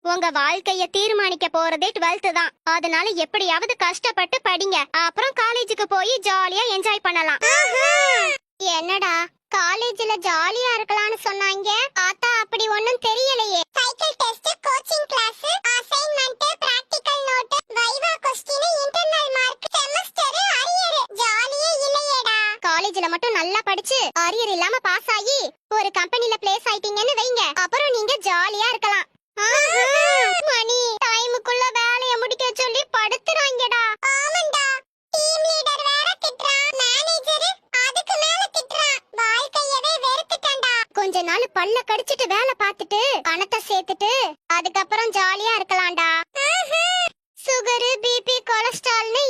உங்க வாழ்க்கைய தீர்மானிக்க போறதே 12th தான். அதனால எப்படியாவது கஷ்டப்பட்டு படிங்க. அப்புறம் காலேஜுக்கு போய் ஜாலியா என்ஜாய் பண்ணலாம். என்னடா காலேஜ்ல ஜாலியா இருக்கலாம்னு சொன்னாங்க, பார்த்தா அப்படி ஒண்ணும் தெரியலையே. Cycle test, coaching class, assignment, practical note, viva question, internal mark, semester arrear. ஜாலியே இல்லையேடா. காலேஜ்ல மட்டும் நல்லா படிச்சு அரியர் இல்லாம பாஸ் ஆகி ஒரு கம்பெனில பிளேஸ் ஆயிட்டீங்கன்னு வைங்க, அப்புறம் நீங்க ஜாலியா இருக்கலாம். மணி டைமுக்குள்ள வேலைய முடிக்க சொல்லி படுத்துறாங்கடா. ஆமாண்டா, டீம் லீடர் வேற திட்றான், மேனேஜர் அதுக்கு மேல திட்றான். வாழ்க்கையவே வெறுத்துட்டேன்டா. கொஞ்ச நாள் பல்ல கடிச்சிட்டு வேலை பார்த்துட்டு பணத்தை சேர்த்துட்டு அதுக்கப்புறம் ஜாலியா இருக்கலாம்டா. Sugar, BP, கொலஸ்ட்ரால்னு